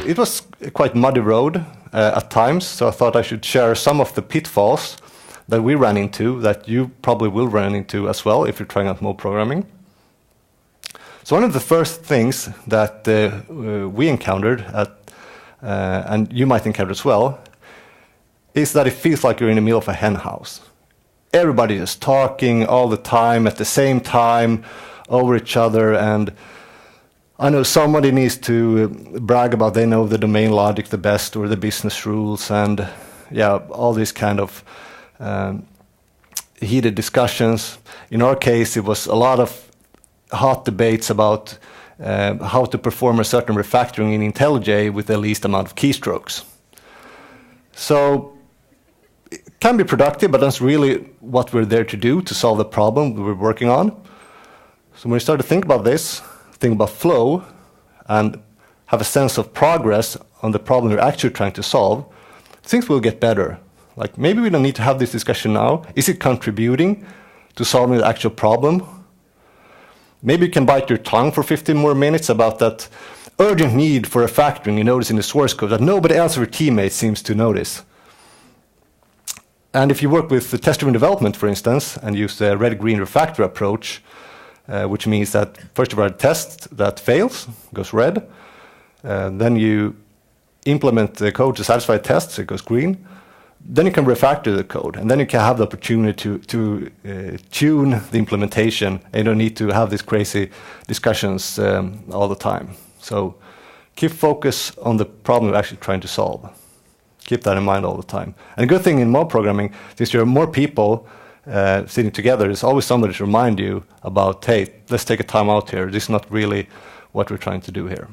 it was a quite muddy road at times, so I thought I should share some of the pitfalls that we ran into, that you probably will run into as well if you're trying out mode programming. So one of the first things that we encountered, and you might encounter as well, is that it feels like you're in the middle of a hen house. Everybody is talking all the time at the same time over each other, and I know somebody needs to brag about they know the domain logic the best or the business rules, and yeah, all these kind of heated discussions. In our case, it was a lot of hot debates about how to perform a certain refactoring in IntelliJ with the least amount of keystrokes. So it can be productive, but that's really what we're there to do, to solve the problem we're working on. So when we start to think about this, think about flow, and have a sense of progress on the problem we're actually trying to solve, things will get better. Like, maybe we don't need to have this discussion now. Is it contributing to solving the actual problem? Maybe you can bite your tongue for 15 more minutes about that urgent need for refactoring you notice in the source code that nobody else of your teammates seems to notice. And if you work with the test-driven development, for instance, and use the red-green refactor approach, which means that first you write a test that fails, goes red, then you implement the code to satisfy tests, it goes green, then you can refactor the code, and then you can have the opportunity to tune the implementation, and you don't need to have these crazy discussions all the time. So keep focus on the problem you're actually trying to solve. Keep that in mind all the time. And a good thing in mode programming, since there are more people sitting together, there's always somebody to remind you about, hey, let's take a time out here. This is not really what we're trying to do here.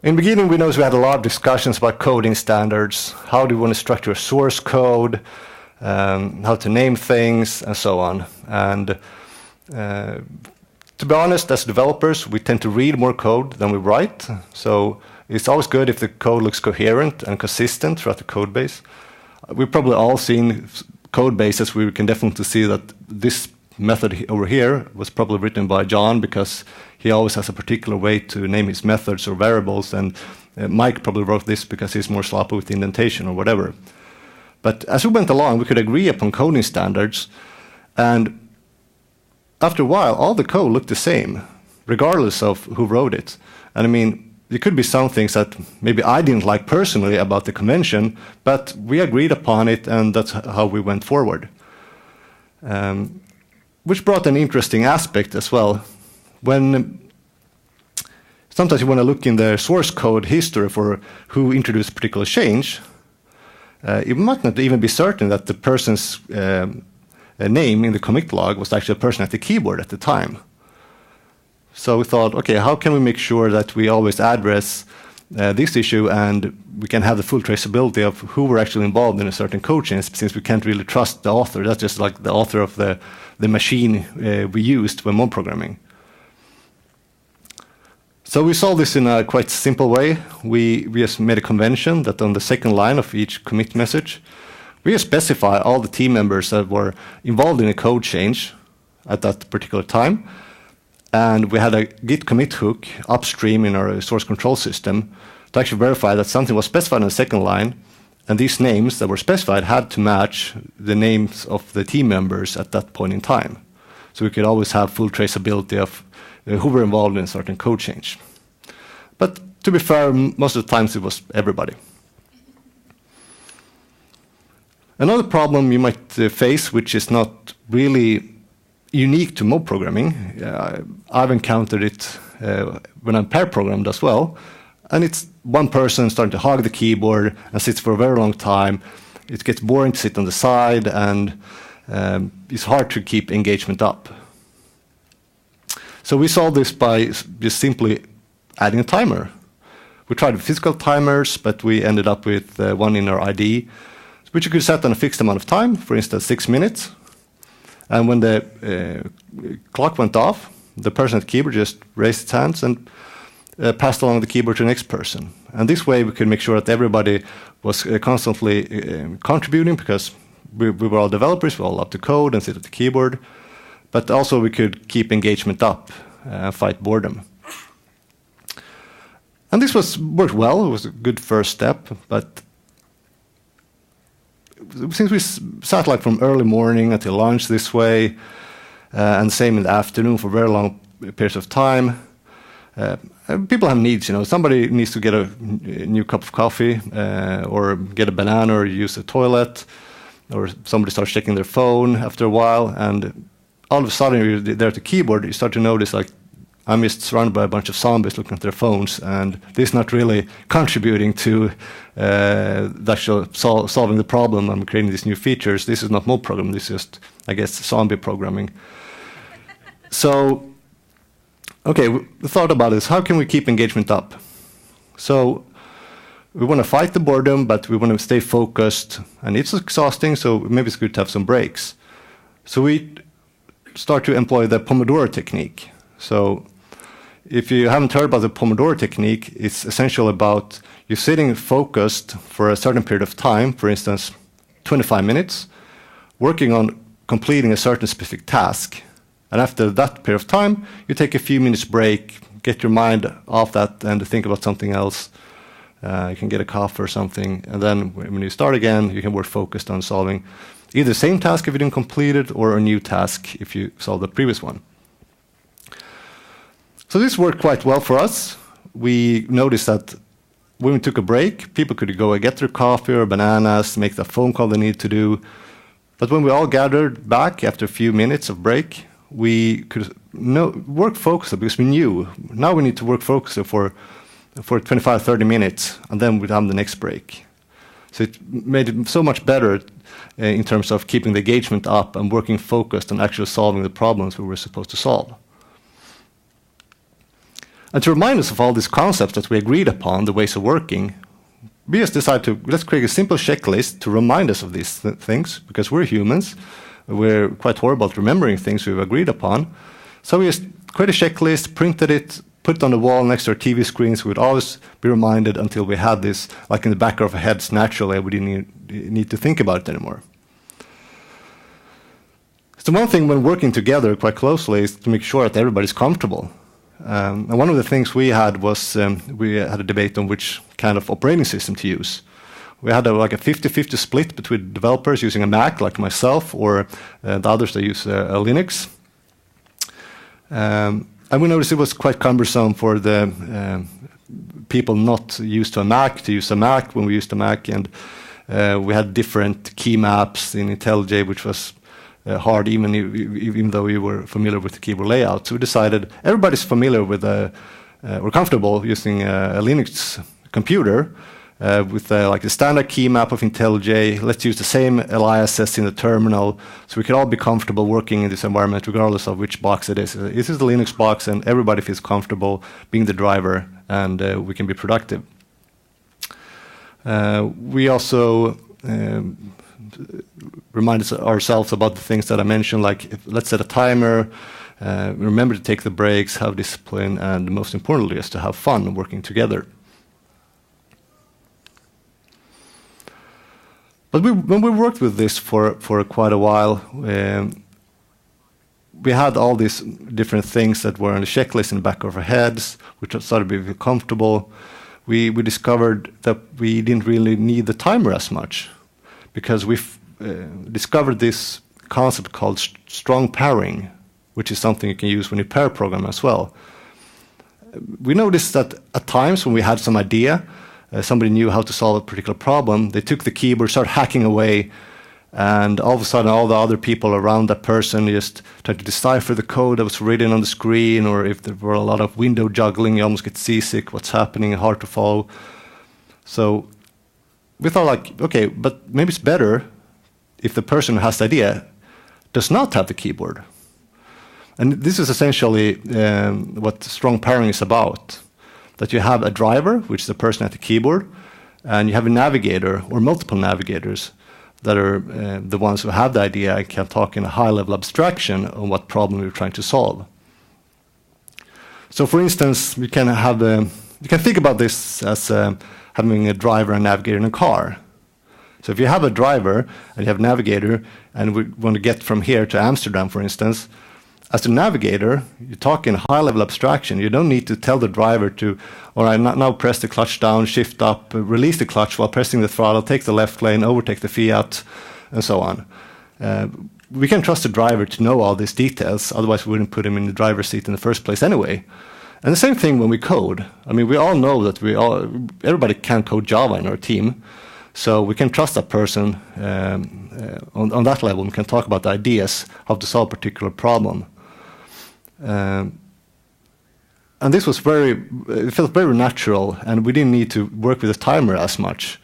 In the beginning, we noticed we had a lot of discussions about coding standards. How do we want to structure a source code, how to name things, and so on. And to be honest, as developers, we tend to read more code than we write. So it's always good if the code looks coherent and consistent throughout the code base. We've probably all seen code bases where we can definitely see that this method over here was probably written by John because he always has a particular way to name his methods or variables, and Mike probably wrote this because he's more sloppy with indentation or whatever. But as we went along, we could agree upon coding standards, and after a while, all the code looked the same, regardless of who wrote it. And I mean, there could be some things that maybe I didn't like personally about the convention, but we agreed upon it, and that's how we went forward. Which brought an interesting aspect as well. When sometimes you want to look in the source code history for who introduced a particular change, it might not even be certain that the person's name in the commit log was actually a person at the keyboard at the time. So we thought, okay, how can we make sure that we always address this issue and we can have the full traceability of who were actually involved in a certain code change, since we can't really trust the author. That's just like the author of the machine we used when mode programming. So we solved this in a quite simple way. We just made a convention that on the second line of each commit message, we just specify all the team members that were involved in a code change at that particular time. And we had a git commit hook upstream in our source control system to actually verify that something was specified on the second line, and these names that were specified had to match the names of the team members at that point in time. So we could always have full traceability of who were involved in a certain code change. But to be fair, most of the times it was everybody. Another problem you might face, which is not really unique to mode programming, I've encountered it when I'm pair programmed as well, and it's one person starting to hog the keyboard and sits for a very long time. It gets boring to sit on the side, and it's hard to keep engagement up. So we solved this by just simply adding a timer. We tried physical timers, but we ended up with one in our IDE, which you could set on a fixed amount of time, for instance, 6 minutes. And when the clock went off, the person at the keyboard just raised its hands and passed along the keyboard to the next person. And this way we could make sure that everybody was constantly contributing, because we were all developers, we all love to code and sit at the keyboard. But also we could keep engagement up and fight boredom. And this worked well. It was a good first step, but since we sat like from early morning until lunch this way, and same in the afternoon for very long periods of time, people have needs. Somebody needs to get a new cup of coffee, or get a banana, or use a toilet, or somebody starts checking their phone after a while, and all of a sudden you're there at the keyboard, you start to notice like, I'm just surrounded by a bunch of zombies looking at their phones, and this is not really contributing to the actual solving the problem. I'm creating these new features. This is not mode programming. This is just, I guess, zombie programming. So, okay, we thought about this. How can we keep engagement up? So we want to fight the boredom, but we want to stay focused. And it's exhausting, so maybe it's good to have some breaks. So we start to employ the Pomodoro Technique. So if you haven't heard about the Pomodoro Technique, it's essentially about you sitting focused for a certain period of time, for instance, 25 minutes, working on completing a certain specific task. And after that period of time, you take a few minutes break, get your mind off that and think about something else. You can get a coffee or something. And then when you start again, you can work focused on solving either the same task if you didn't complete it or a new task if you solved the previous one. So this worked quite well for us. We noticed that when we took a break, people could go and get their coffee or bananas, make the phone call they need to do. But when we all gathered back after a few minutes of break, we could work focused because we knew now we need to work focused for 25, 30 minutes, and then we'd have the next break. So it made it so much better in terms of keeping the engagement up and working focused on actually solving the problems we were supposed to solve. And to remind us of all these concepts that we agreed upon, the ways of working, we just decided let's create a simple checklist to remind us of these things, because we're humans. We're quite horrible at remembering things we've agreed upon. So we just created a checklist, printed it, put it on the wall next to our TV screen, so we'd always be reminded until we had this, like in the back of our heads naturally, we didn't need to think about it anymore. So one thing when working together quite closely is to make sure that everybody's comfortable. And one of the things we had was we had a debate on which kind of operating system to use. We had like a 50-50 split between developers using a Mac, like myself, or the others that use a Linux. And we noticed it was quite cumbersome for the people not used to a Mac to use a Mac when we used a Mac. And we had different key maps in IntelliJ, which was hard, even though we were familiar with the keyboard layout. So we decided everybody's familiar with or comfortable using a Linux computer with like the standard key map of IntelliJ. Let's use the same aliases in the terminal, so we can all be comfortable working in this environment regardless of which box it is. This is the Linux box, and everybody feels comfortable being the driver, and we can be productive. We also remind ourselves about the things that I mentioned, like let's set a timer, remember to take the breaks, have discipline, and most importantly is to have fun working together. But when we worked with this for quite a while, we had all these different things that were on the checklist in the back of our heads, which started to be comfortable. We discovered that we didn't really need the timer as much, because we discovered this concept called strong pairing, which is something you can use when you pair program as well. We noticed that at times when we had some idea, somebody knew how to solve a particular problem, they took the keyboard, started hacking away, and all of a sudden all the other people around that person just tried to decipher the code that was written on the screen, or if there were a lot of window juggling, you almost get seasick, what's happening, hard to follow. So we thought, like, okay, but maybe it's better if the person who has the idea does not have the keyboard. And this is essentially what strong pairing is about. That you have a driver, which is the person at the keyboard, and you have a navigator or multiple navigators that are the ones who have the idea and can talk in a high-level abstraction on what problem you're trying to solve. So, for instance, you can think about this as having a driver and navigator in a car. So, if you have a driver and you have a navigator, and we want to get from here to Amsterdam, for instance, as the navigator, you talk in high-level abstraction. You don't need to tell the driver to, all right, now press the clutch down, shift up, release the clutch while pressing the throttle, take the left lane, overtake the Fiat, and so on. We can trust the driver to know all these details, otherwise we wouldn't put him in the driver's seat in the first place anyway. And the same thing when we code. I mean, we all know that everybody can code Java in our team, so we can trust that person on that level. We can talk about the ideas, how to solve a particular problem. And this was it felt very natural, and we didn't need to work with a timer as much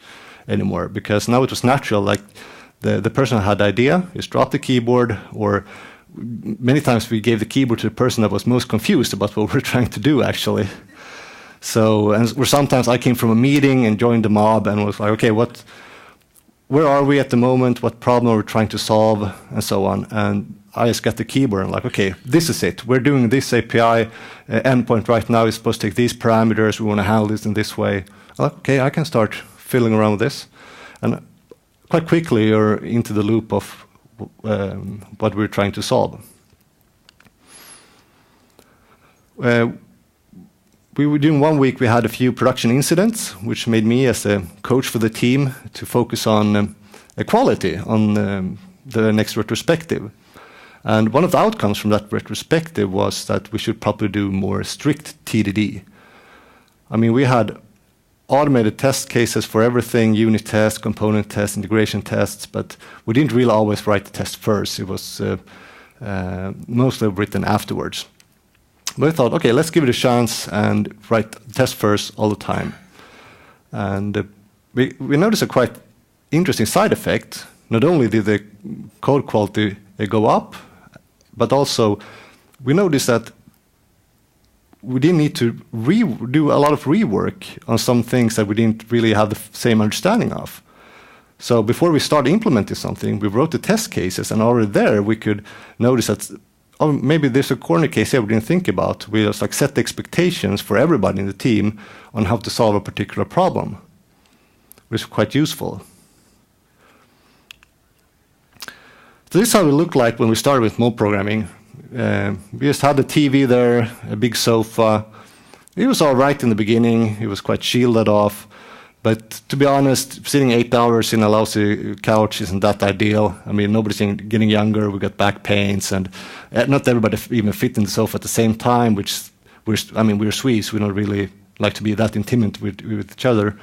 anymore, because now it was natural, like the person who had the idea just dropped the keyboard, or many times we gave the keyboard to the person that was most confused about what we were trying to do, actually. So, or sometimes I came from a meeting and joined the mob and was like, okay, where are we at the moment? What problem are we trying to solve? And so on. And I just got the keyboard and like, okay, this is it. We're doing this API endpoint right now. It's supposed to take these parameters. We want to handle this in this way. Like, okay, I can start fiddling around with this. And quite quickly you're into the loop of what we're trying to solve. During 1 week, we had a few production incidents, which made me, as a coach for the team, to focus on quality on the next retrospective. And one of the outcomes from that retrospective was that we should probably do more strict TDD. I mean, we had automated test cases for everything, unit tests, component tests, integration tests, but we didn't really always write the test first. It was mostly written afterwards. But I thought, okay, let's give it a chance and write the test first all the time. And we noticed a quite interesting side effect. Not only did the code quality go up, but also we noticed that we didn't need to do a lot of rework on some things that we didn't really have the same understanding of. So before we started implementing something, we wrote the test cases, and already there we could notice that maybe there's a corner case here we didn't think about. We just like set the expectations for everybody in the team on how to solve a particular problem, which is quite useful. So this is how it looked like when we started with mode programming. We just had the TV there, a big sofa. It was all right in the beginning. It was quite shielded off. But to be honest, sitting 8 hours in a lousy couch isn't that ideal. I mean, nobody's getting younger. We got back pains, and not everybody even fit in the sofa at the same time, which we're Swedes. We don't really like to be that intimate with each other.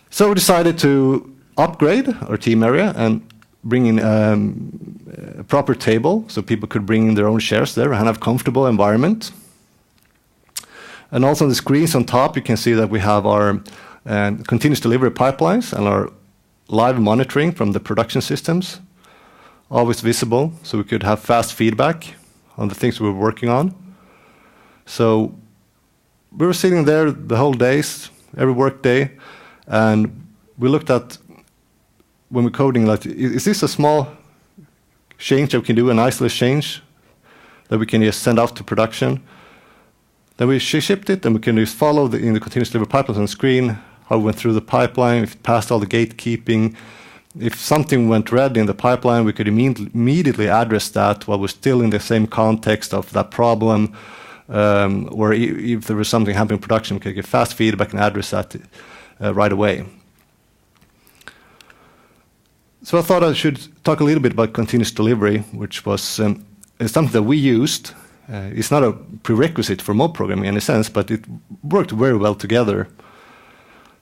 So we decided to upgrade our team area and bring in a proper table so people could bring in their own chairs there and have a comfortable environment. And also on the screens on top, you can see that we have our continuous delivery pipelines and our live monitoring from the production systems, always visible, so we could have fast feedback on the things we were working on. So we were sitting there the whole days, every work day, and we looked at, when we're coding, like, is this a small change that we can do, an isolated change that we can just send out to production? Then we shipped it, and we can just follow in the continuous delivery pipelines on the screen, how we went through the pipeline, if it passed all the gatekeeping. If something went red in the pipeline, we could immediately address that while we're still in the same context of that problem. Or if there was something happening in production, we could get fast feedback and address that right away. So I thought I should talk a little bit about continuous delivery, which was something that we used. It's not a prerequisite for mode programming in a sense, but it worked very well together.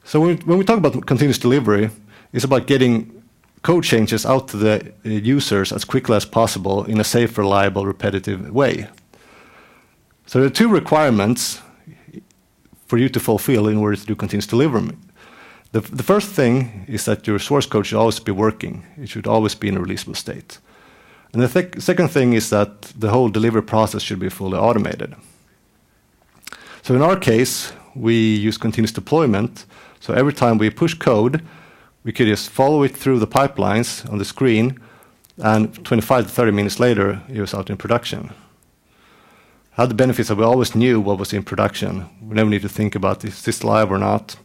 So when we talk about continuous delivery, it's about getting code changes out to the users as quickly as possible in a safe, reliable, repetitive way. So there are two requirements for you to fulfill in order to do continuous delivery. The first thing is that your source code should always be working. It should always be in a releasable state. And the second thing is that the whole delivery process should be fully automated. So in our case, we use continuous deployment. So every time we push code, we could just follow it through the pipelines on the screen, and 25 to 30 minutes later, it was out in production. Had the benefits that we always knew what was in production. We never need to think about, is this live or not?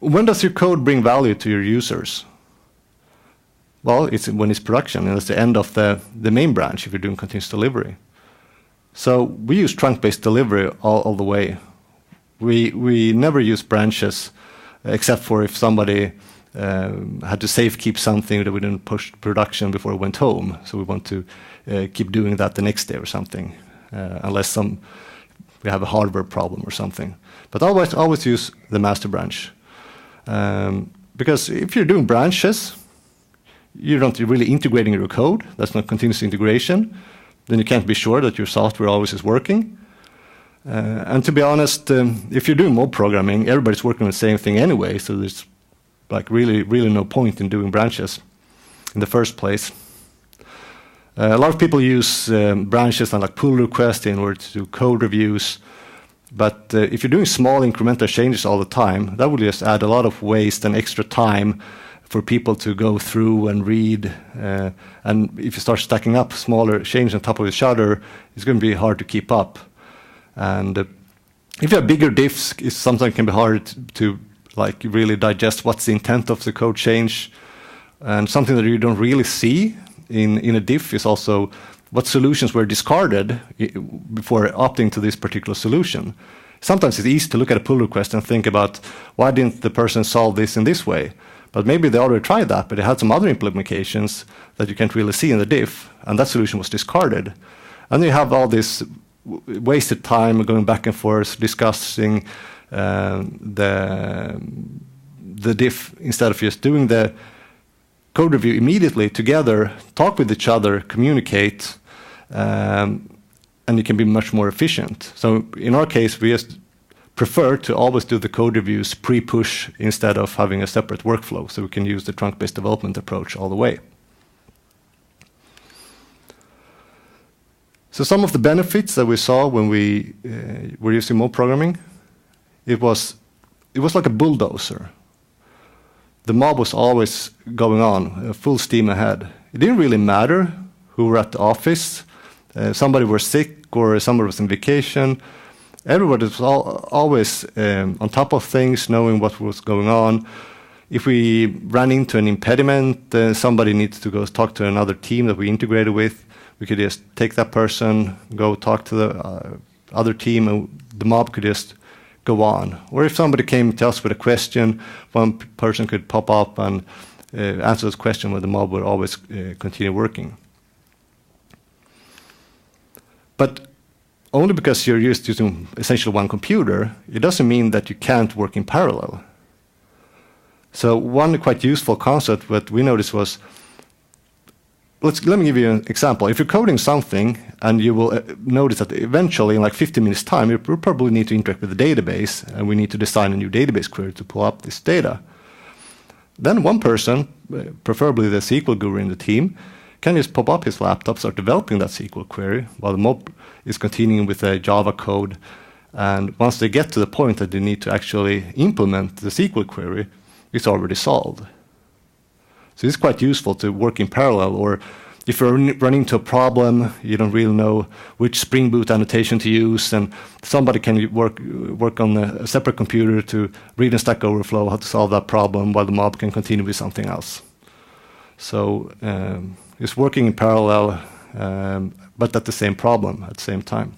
When does your code bring value to your users? Well, it's when it's production, and it's the end of the main branch if you're doing continuous delivery. So we use trunk-based delivery all the way. We never use branches, except for if somebody had to safe keep something that we didn't push production before it went home. So we want to keep doing that the next day or something, unless we have a hardware problem or something. But always use the master branch. Because if you're doing branches, you're not really integrating your code. That's not continuous integration. Then you can't be sure that your software always is working. And to be honest, if you're doing mob programming, everybody's working on the same thing anyway, so there's like really no point in doing branches in the first place. A lot of people use branches and like pull requests in order to do code reviews. But if you're doing small incremental changes all the time, that will just add a lot of waste and extra time for people to go through and read. And if you start stacking up smaller changes on top of each other, it's going to be hard to keep up. And if you have bigger diffs, it sometimes can be hard to like really digest what's the intent of the code change. And something that you don't really see in a diff is also what solutions were discarded before opting to this particular solution. Sometimes it's easy to look at a pull request and think about why didn't the person solve this in this way? But maybe they already tried that, but they had some other implementations that you can't really see in the diff, and that solution was discarded. And you have all this wasted time going back and forth discussing the diff instead of just doing the code review immediately together, talk with each other, communicate, and you can be much more efficient. So in our case, we just prefer to always do the code reviews pre-push instead of having a separate workflow, so we can use the trunk-based development approach all the way. So some of the benefits that we saw when we were using mob programming, it was like a bulldozer. The mob was always going on, full steam ahead. It didn't really matter who were at the office. Somebody was sick or somebody was on vacation. Everybody was always on top of things, knowing what was going on. If we ran into an impediment, somebody needs to go talk to another team that we integrated with. We could just take that person, go talk to the other team, and the mob could just go on. Or if somebody came to us with a question, one person could pop up and answer this question, where the mob would always continue working. But only because you're using essentially one computer, it doesn't mean that you can't work in parallel. So one quite useful concept that we noticed was, let me give you an example. If you're coding something, and you will notice that eventually, in like 15 minutes' time, you probably need to interact with the database, and we need to design a new database query to pull up this data. Then one person, preferably the SQL guru in the team, can just pop up his laptop, start developing that SQL query, while the mob is continuing with the Java code. And once they get to the point that they need to actually implement the SQL query, it's already solved. So it's quite useful to work in parallel, or if you're running into a problem, you don't really know which Spring Boot annotation to use, and somebody can work on a separate computer to read in Stack Overflow how to solve that problem, while the mob can continue with something else. So it's working in parallel, but at the same problem at the same time.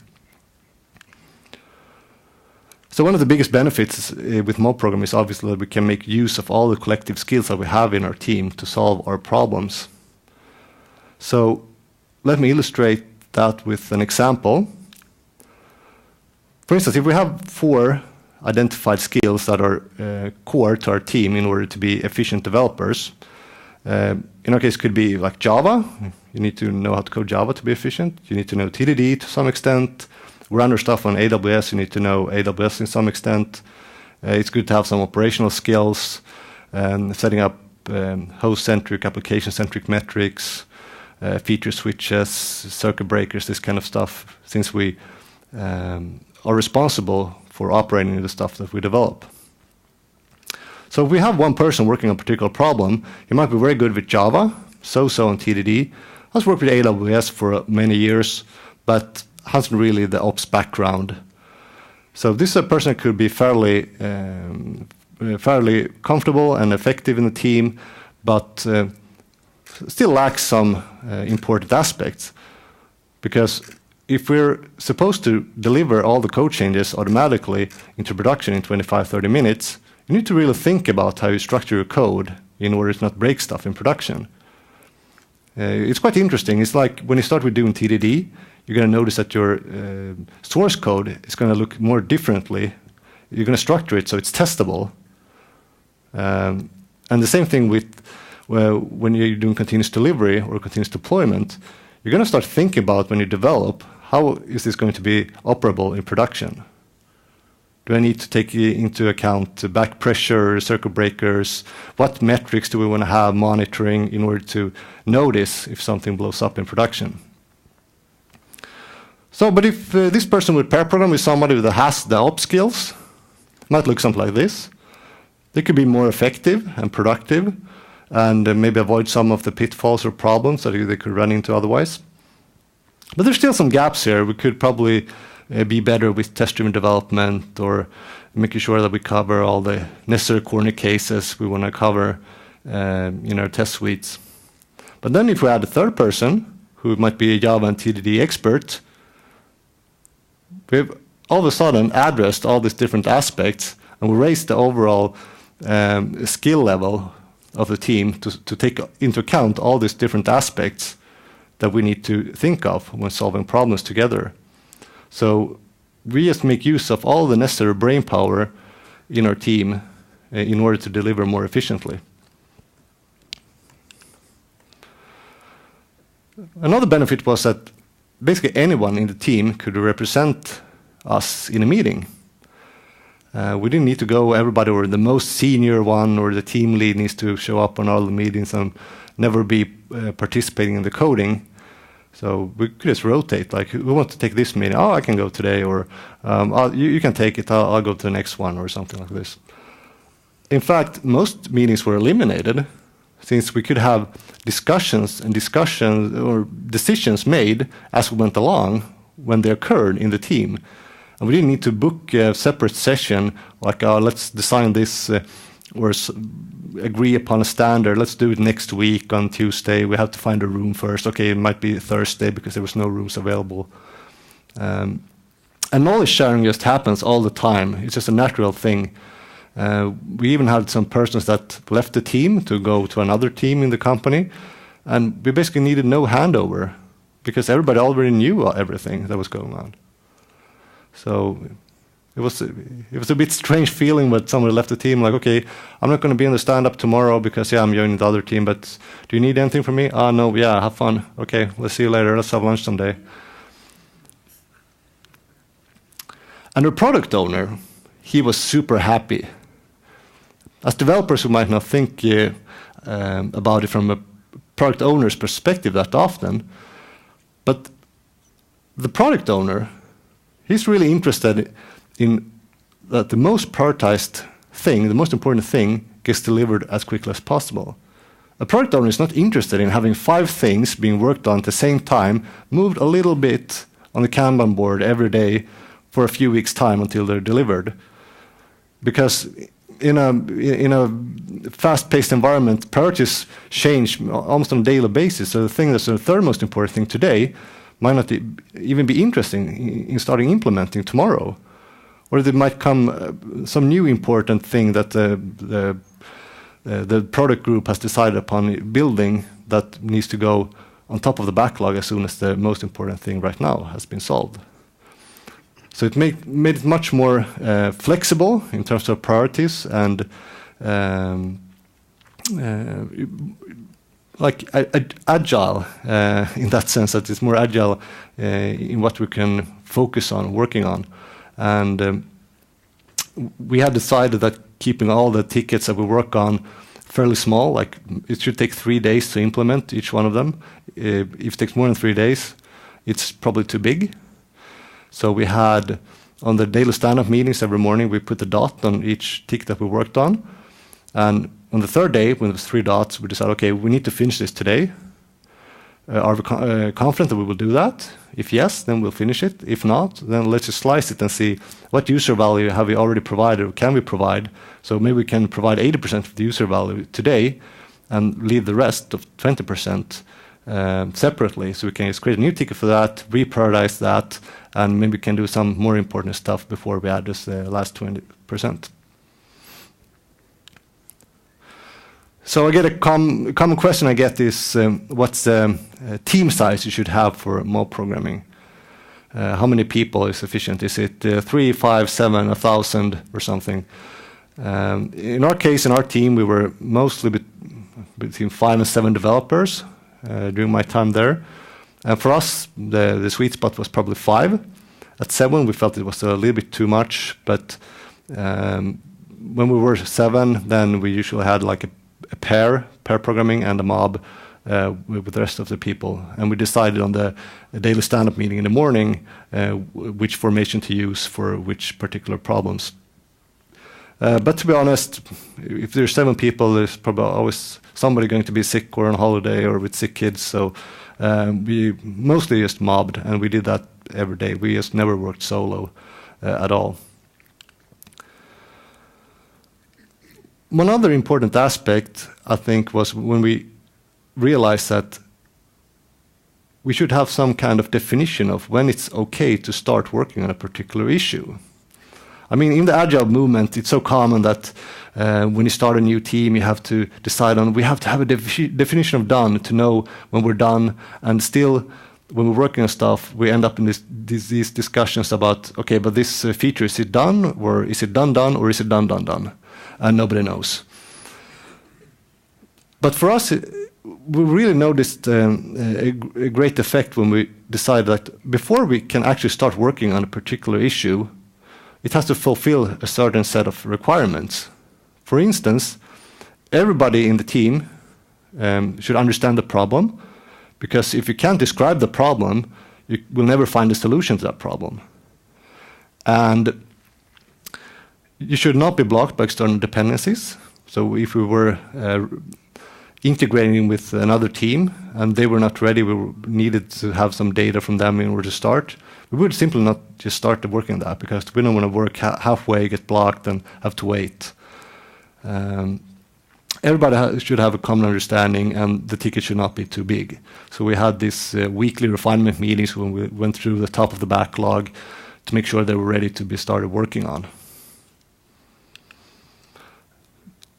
So one of the biggest benefits with mob programming is obviously that we can make use of all the collective skills that we have in our team to solve our problems. So let me illustrate that with an example. For instance, if we have 4 identified skills that are core to our team in order to be efficient developers, in our case, it could be like Java. You need to know how to code Java to be efficient. You need to know TDD to some extent. Run your stuff on AWS, you need to know AWS in some extent. It's good to have some operational skills, setting up host-centric, application-centric metrics, feature switches, circuit breakers, this kind of stuff, since we are responsible for operating the stuff that we develop. So if we have one person working on a particular problem, he might be very good with Java, so-so on TDD. I've worked with AWS for many years, but hasn't really the ops background. So this person could be fairly comfortable and effective in the team, but still lacks some important aspects, because if we're supposed to deliver all the code changes automatically into production in 25-30 minutes, you need to really think about how you structure your code in order to not break stuff in production. It's quite interesting. It's like when you start with doing TDD, you're going to notice that your source code is going to look more differently. You're going to structure it so it's testable. And the same thing with when you're doing continuous delivery or continuous deployment, you're going to start thinking about when you develop, how is this going to be operable in production? Do I need to take into account back pressure, circuit breakers? What metrics do we want to have monitoring in order to notice if something blows up in production? So, but if this person would pair program with somebody that has the ops skills, it might look something like this. They could be more effective and productive, and maybe avoid some of the pitfalls or problems that they could run into otherwise. But there's still some gaps here. We could probably be better with test-driven development, or making sure that we cover all the necessary corner cases we want to cover in our test suites. But then if we add a third person, who might be a Java and TDD expert, we've all of a sudden addressed all these different aspects, and we raised the overall skill level of the team to take into account all these different aspects that we need to think of when solving problems together. So we just make use of all the necessary brain power in our team in order to deliver more efficiently. Another benefit was that basically anyone in the team could represent us in a meeting. We didn't need to go everybody, or the most senior one or the team lead needs to show up on all the meetings and never be participating in the coding. So we could just rotate, like, who wants to take this meeting? Oh, I can go today, or you can take it, I'll go to the next one, or something like this. In fact, most meetings were eliminated, since we could have discussions or decisions made as we went along when they occurred in the team. And we didn't need to book a separate session, like, let's design this or agree upon a standard. Let's do it next week on Tuesday. We have to find a room first. Okay, it might be Thursday because there was no rooms available. And knowledge sharing just happens all the time. It's just a natural thing. We even had some persons that left the team to go to another team in the company, and we basically needed no handover because everybody already knew everything that was going on. So it was a bit strange feeling when somebody left the team, like, okay, I'm not going to be in the stand-up tomorrow because, yeah, I'm joining the other team, but do you need anything from me? No, yeah, have fun. Okay, let's see you later. Let's have lunch someday. And our product owner, he was super happy. As developers, we might not think about it from a product owner's perspective that often, but the product owner, he's really interested in that the most prioritized thing, the most important thing, gets delivered as quickly as possible. A product owner is not interested in having 5 things being worked on at the same time, moved a little bit on the Kanban board every day for a few weeks' time until they're delivered. Because in a fast-paced environment, priorities change almost on a daily basis. So the thing that's the third most important thing today might not even be interesting in starting implementing tomorrow. Or there might come some new important thing that the product group has decided upon building that needs to go on top of the backlog as soon as the most important thing right now has been solved. So it made it much more flexible in terms of priorities and agile in that sense, that it's more agile in what we can focus on, working on. And we had decided that keeping all the tickets that we work on fairly small, like it should take 3 days to implement each one of them. If it takes more than 3 days, it's probably too big. So we had, on the daily stand-up meetings every morning, we put a dot on each tick that we worked on. And on the third day, when there was 3 dots, we decided, okay, we need to finish this today. Are we confident that we will do that? If yes, then we'll finish it. If not, then let's just slice it and see what user value have we already provided or can we provide. So maybe we can provide 80% of the user value today, and leave the rest of 20% separately. So we can just create a new ticket for that, reprioritize that, and maybe we can do some more important stuff before we add this last 20%. So I get a common question I get is, what's the team size you should have for mob programming? How many people is sufficient? Is it 3, 5, 7, 1,000 or something? In our case, in our team, we were mostly between 5 and 7 developers during my time there. And for us, the sweet spot was probably 5. At 7, we felt it was a little bit too much, but when we were 7, then we usually had like a pair programming and a mob with the rest of the people. And we decided on the daily stand-up meeting in the morning which formation to use for which particular problems. But to be honest, if there's 7 people, there's probably always somebody going to be sick or on holiday or with sick kids. So we mostly just mobbed, and we did that every day. We just never worked solo at all. One other important aspect, I think, was when we realized that we should have some kind of definition of when it's okay to start working on a particular issue. I mean, in the Agile movement, it's so common that when you start a new team, you have to decide on, we have to have a definition of done to know when we're done. And still, when we're working on stuff, we end up in these discussions about, okay, but this feature, is it done, or is it done, or is it done? And nobody knows. But for us, we really noticed a great effect when we decided that before we can actually start working on a particular issue, it has to fulfill a certain set of requirements. For instance, everybody in the team should understand the problem, because if you can't describe the problem, you will never find a solution to that problem. And you should not be blocked by external dependencies. So if we were integrating with another team and they were not ready, we needed to have some data from them in order to start, we would simply not just start working on that, because we don't want to work halfway, get blocked, and have to wait. Everybody should have a common understanding, and the ticket should not be too big. So we had these weekly refinement meetings when we went through the top of the backlog to make sure they were ready to be started working on.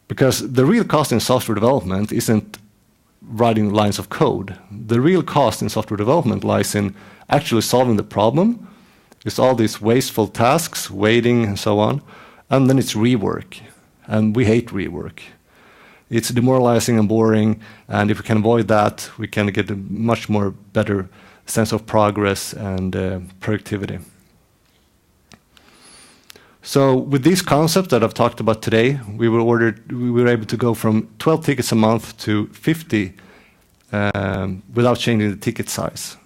Because the real cost in software development isn't writing lines of code. The real cost in software development lies in actually solving the problem. It's all these wasteful tasks, waiting and so on, and then it's rework. And we hate rework. It's demoralizing and boring, and if we can avoid that, we can get a much more better sense of progress and productivity. So with these concepts that I've talked about today, we were able to go from 12 tickets a month to 50 without changing the ticket size,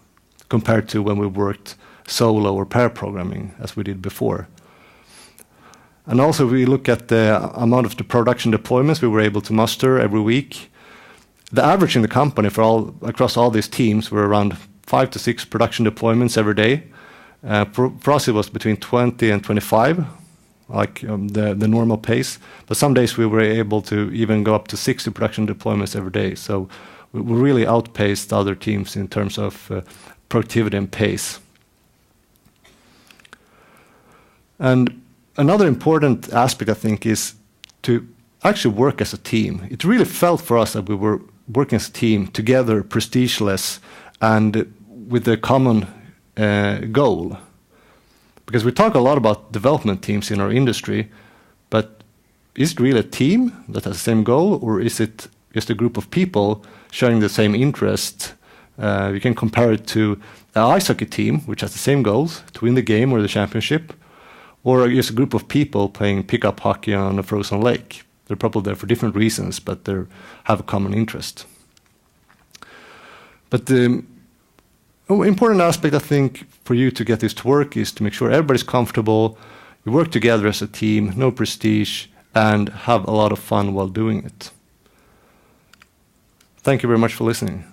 compared to when we worked solo or pair programming as we did before. And also, we look at the amount of the production deployments we were able to muster every week. The average in the company across all these teams were around 5 to 6 production deployments every day. For us, it was between 20 and 25, like the normal pace. But some days we were able to even go up to 60 production deployments every day. So we really outpaced other teams in terms of productivity and pace. And another important aspect, I think, is to actually work as a team. It really felt for us that we were working as a team together, prestigeless, and with a common goal. Because we talk a lot about development teams in our industry, but is it really a team that has the same goal, or is it just a group of people sharing the same interest? You can compare it to an ice hockey team, which has the same goals, to win the game or the championship, or just a group of people playing pickup hockey on a frozen lake. They're probably there for different reasons, but they have a common interest. But the important aspect, I think, for you to get this to work is to make sure everybody's comfortable, you work together as a team, no prestige, and have a lot of fun while doing it. Thank you very much for listening.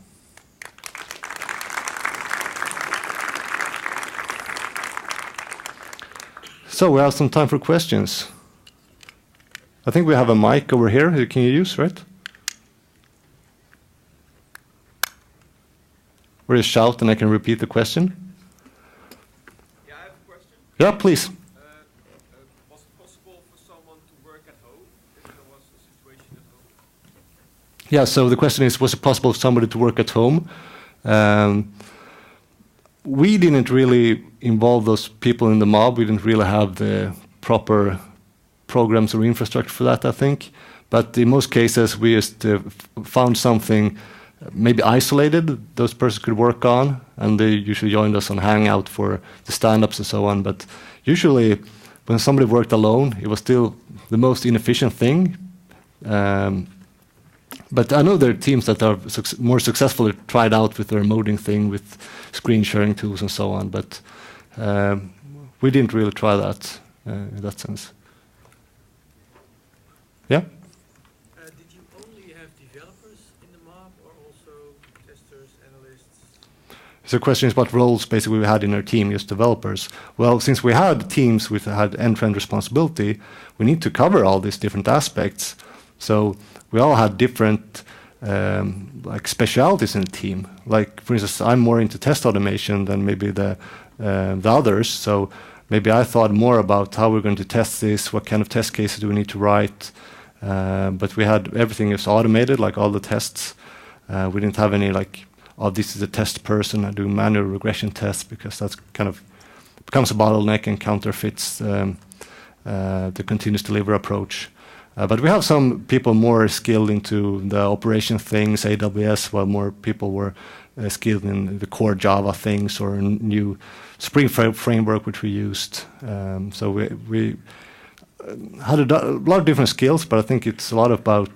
So we have some time for questions. I think we have a mic over here. Can you use, right? or just shout and I can repeat the question. Yeah, I have a question. Yeah, please. Was it possible for someone to work at home if there was a situation at home? Yeah, so the question is, was it possible for somebody to work at home? We didn't really involve those people in the mob. We didn't really have the proper programs or infrastructure for that, I think. But in most cases, we just found something maybe isolated those persons could work on, and they usually joined us on Hangout for the stand-ups and so on. But usually, when somebody worked alone, it was still the most inefficient thing. But I know there are teams that are more successfully tried out with the remoting thing, with screen sharing tools and so on. But we didn't really try that in that sense. Yeah? Did you only have developers in the mob, or also testers, analysts? So the question is what roles basically we had in our team, just developers. Well, since we had teams with had end-to-end responsibility, we need to cover all these different aspects. So we all had different like specialities in the team. Like, for instance, I'm more into test automation than maybe the others. So maybe I thought more about how we're going to test this, what kind of test cases do we need to write. But we had everything is automated, like all the tests. We didn't have any like, oh, this is a test person, I do manual regression tests, because that's kind of becomes a bottleneck and counterfeits the continuous delivery approach. But we have some people more skilled into the operation things, AWS, while more people were skilled in the core Java things or new Spring framework which we used. So we had a lot of different skills, but I think it's a lot about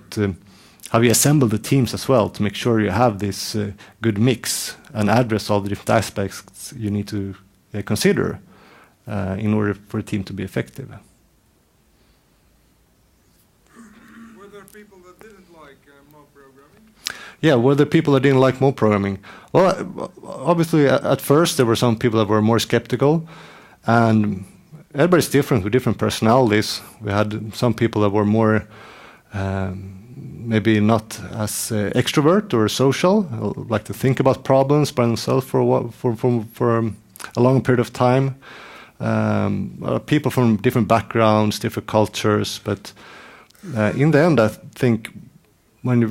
how you assemble the teams as well to make sure you have this good mix and address all the different aspects you need to consider in order for a team to be effective. Were there people that didn't like mob programming? Yeah, were there people that didn't like mob programming? Well, obviously at first there were some people that were more skeptical, and everybody's different with different personalities. We had some people that were more maybe not as extrovert or social, like to think about problems by themselves for a long period of time. People from different backgrounds, different cultures, but in the end, I think when you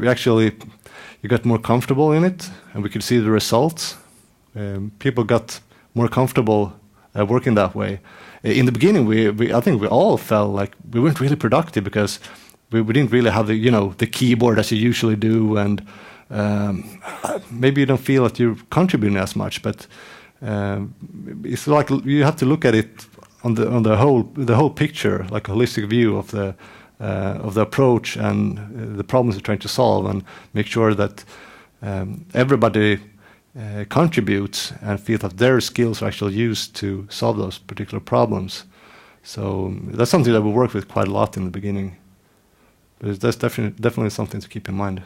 got more comfortable in it, and we could see the results, people got more comfortable working that way. In the beginning, I think we all felt like we weren't really productive because we didn't really have the keyboard as you usually do, and maybe you don't feel that you're contributing as much. But it's like you have to look at it on the whole picture, like a holistic view of the approach and the problems you're trying to solve, and make sure that everybody contributes and feel that their skills are actually used to solve those particular problems. So that's something that we work with quite a lot in the beginning. But that's definitely something to keep in mind.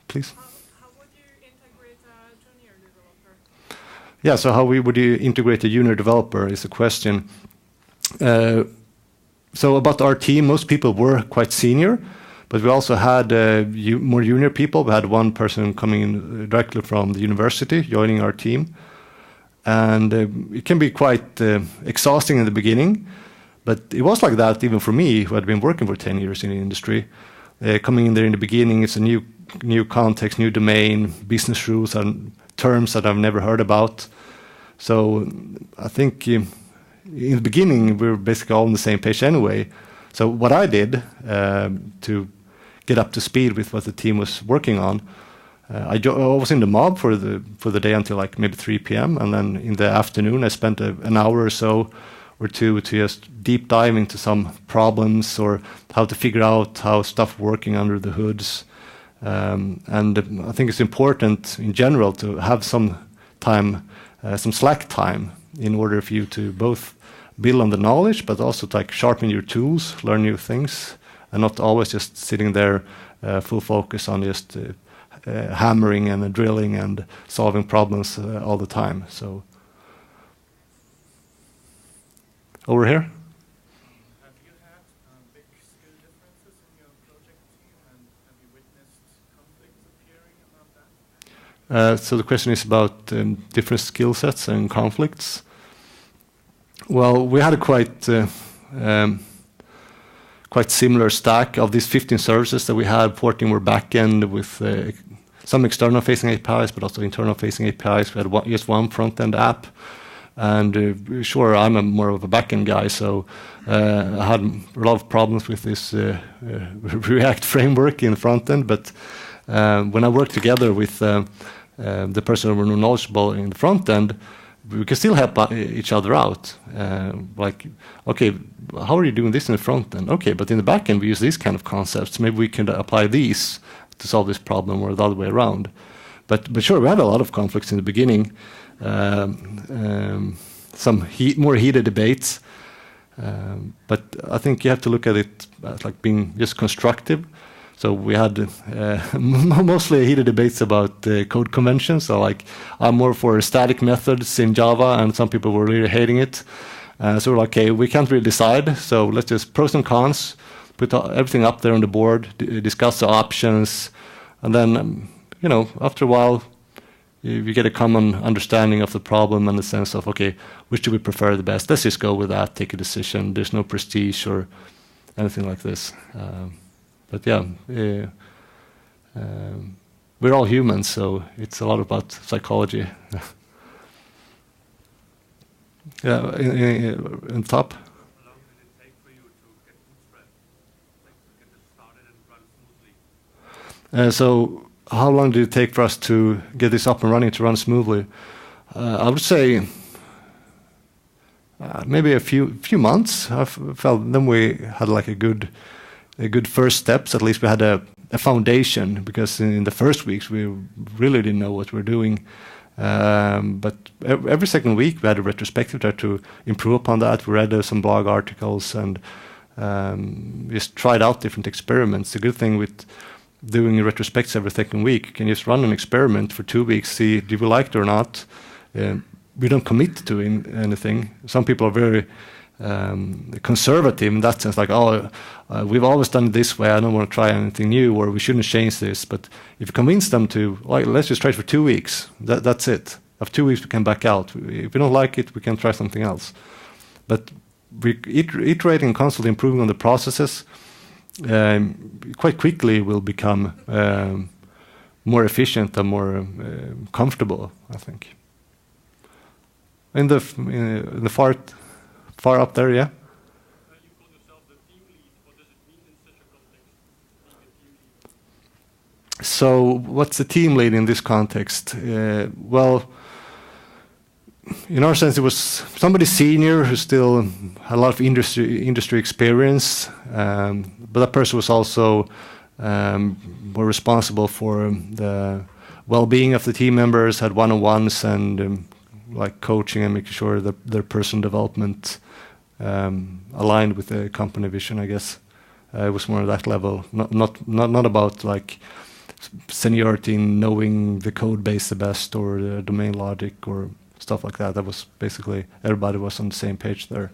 Please. How would you integrate a junior developer? Yeah, so how would you integrate a junior developer is a question. So about our team, most people were quite senior, but we also had more junior people. We had one person coming in directly from the university, joining our team. And it can be quite exhausting in the beginning, but it was like that even for me, who had been working for 10 years in the industry. Coming in there in the beginning, it's a new context, new domain, business rules and terms that I've never heard about. So I think in the beginning, we were basically all on the same page anyway. So what I did to get up to speed with what the team was working on, I was in the mob for the day until like maybe 3 p.m. And then in the afternoon, I spent an hour or so or two to just deep dive into some problems or how to figure out how stuff working under the hoods. And I think it's important in general to have some time, some slack time, in order for you to both build on the knowledge, but also to like sharpen your tools, learn new things, and not always just sitting there full focus on just hammering and drilling and solving problems all the time. So over here. Have you had big skill differences in your project team, and have you witnessed conflicts appearing about that? So the question is about different skill sets and conflicts. Well, we had a quite similar stack of these 15 services that we had. 14 were back-end with some external-facing APIs, but also internal-facing APIs. We had just one front-end app. And sure, I'm more of a back-end guy, so I had a lot of problems with this React framework in the front-end. But when I worked together with the person who were more knowledgeable in the front-end, we can still help each other out. Like, okay, how are you doing this in the front-end? Okay, but in the back-end, we use these kind of concepts. Maybe we can apply these to solve this problem, or the other way around. But sure, we had a lot of conflicts in the beginning. Some more heated debates, but I think you have to look at it as like being just constructive. So we had mostly heated debates about code conventions. So like, I'm more for static methods in Java, and some people were really hating it. So we're like, okay, we can't really decide. So let's just pros and cons, put everything up there on the board, discuss the options, and then after a while, you get a common understanding of the problem and the sense of, okay, which do we prefer the best? Let's just go with that, take a decision. There's no prestige or anything like this. But yeah, we're all humans, so it's a lot about psychology. Yeah, in top. How long did it take for you to get bootstrap, like to get this started and run smoothly? So how long did it take for us to get this up and running, to run smoothly? I would say maybe a few months. I felt then we had like a good first steps. At least we had a foundation, because in the first weeks we really didn't know what we were doing. But every second week we had a retrospective there to improve upon that. We read some blog articles and just tried out different experiments. The good thing with doing retrospects every second week, you can just run an experiment for 2 weeks, see do we like it or not. We don't commit to anything. Some people are very conservative in that sense, like, we've always done it this way, I don't want to try anything new, or we shouldn't change this. But if you convince them to, like, let's just try it for 2 weeks, that's it. After 2 weeks we can back out. If we don't like it, we can try something else. But we iterating and constantly improving on the processes, quite quickly will become more efficient and more comfortable, I think. In the far up there, yeah. You call yourself the team lead. What does it mean in such a context, being a team lead? So what's the team lead in this context? Well, in our sense, it was somebody senior who still had a lot of industry experience, but that person was also more responsible for the well-being of the team members, had one-on-ones and like coaching and making sure that their personal development aligned with the company vision, I guess. It was more at that level, not about like seniority in knowing the code base the best or the domain logic or stuff like that. That was basically everybody was on the same page there.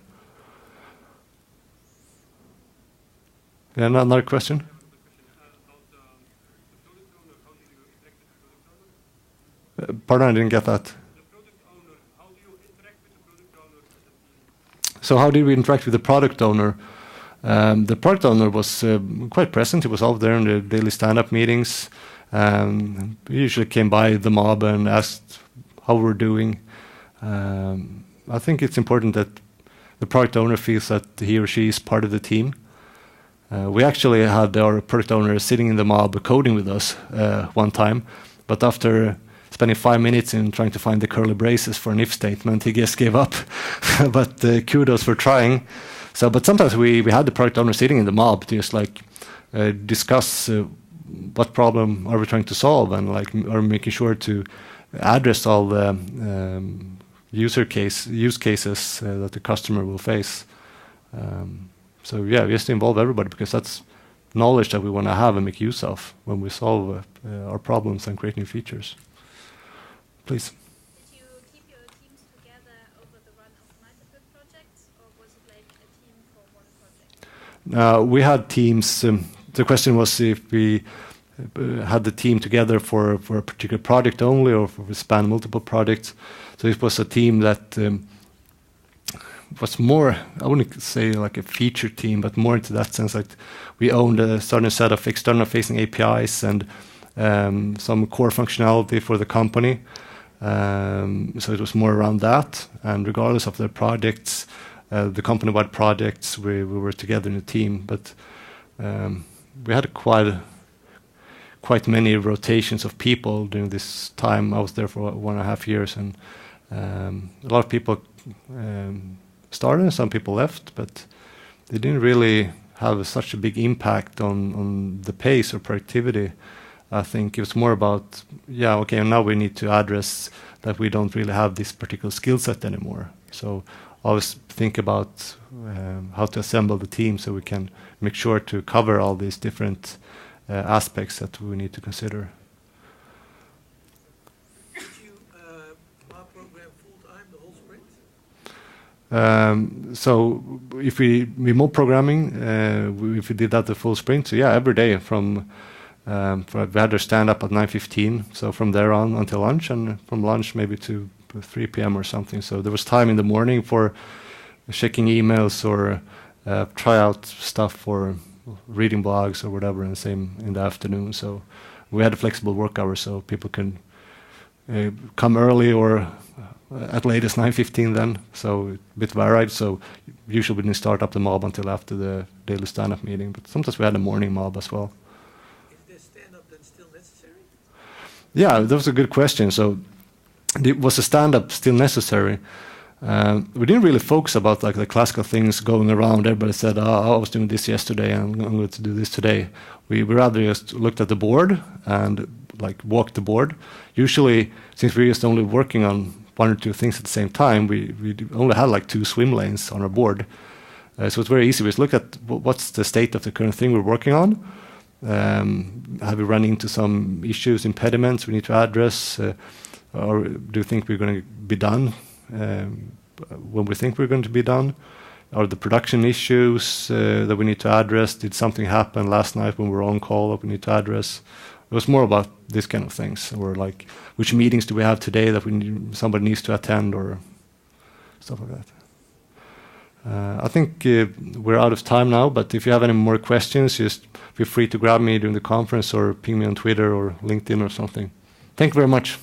Yeah, another question? Pardon, I didn't get that. So how did we interact with the product owner? The product owner was quite present. He was out there in the daily stand-up meetings. He usually came by the mob and asked how we're doing. I think it's important that the product owner feels that he or she is part of the team. We actually had our product owner sitting in the mob coding with us one time, but after spending 5 minutes in trying to find the curly braces for an if statement, he just gave up. But kudos for trying. So, but sometimes we had the product owner sitting in the mob to just like discuss what problem are we trying to solve, and like are making sure to address all the use cases that the customer will face. So yeah, we have to involve everybody, because that's knowledge that we want to have and make use of when we solve our problems and create new features. Please. Did you keep your teams together over the run of multiple projects, or was it like a team for one project? We had teams. The question was if we had the team together for a particular project only, or for span multiple projects. So it was a team that was more, I wouldn't say like a feature team, but more into that sense, like we owned a certain set of external facing APIs and some core functionality for the company. So it was more around that, and regardless of their projects, the company-wide projects, we were together in a team. But we had quite many rotations of people during this time. I was there for 1.5 years, and a lot of people started and some people left, but they didn't really have such a big impact on the pace or productivity. I think it was more about, yeah, okay, now we need to address that we don't really have this particular skill set anymore. So always think about how to assemble the team so we can make sure to cover all these different aspects that we need to consider. Did you mob program full-time the whole sprint? So if we mob programming, if we did that the full sprint, so yeah, every day from we had our stand-up at 9:15, so from there on until lunch, and from lunch maybe to 3 p.m. or something. So there was time in the morning for checking emails or try out stuff for reading blogs or whatever, and same in the afternoon. So we had a flexible work hour, so people can come early or at latest 9:15 then, so a bit varied. So usually we didn't start up the mob until after the daily stand-up meeting, but sometimes we had a morning mob as well. Yeah, that was a good question. So, was the stand-up still necessary? We didn't really focus about like the classical things going around. Everybody said, "Oh, I was doing this yesterday, and I'm going to do this today." We rather just looked at the board and like walked the board. Usually, since we were just only working on 1 or 2 things at the same time, we only had like 2 swim lanes on our board. So it's very easy. We just look at what's the state of the current thing we're working on. Have we run into some issues, impediments we need to address, or do you think we're going to be done when we think we're going to be done? Are the production issues that we need to address? Did something happen last night when we were on call that we need to address? It was more about this kind of things, or like which meetings do we have today that somebody needs to attend, or stuff like that. I think we're out of time now, but if you have any more questions, just feel free to grab me during the conference or ping me on Twitter or LinkedIn or something. Thank you very much.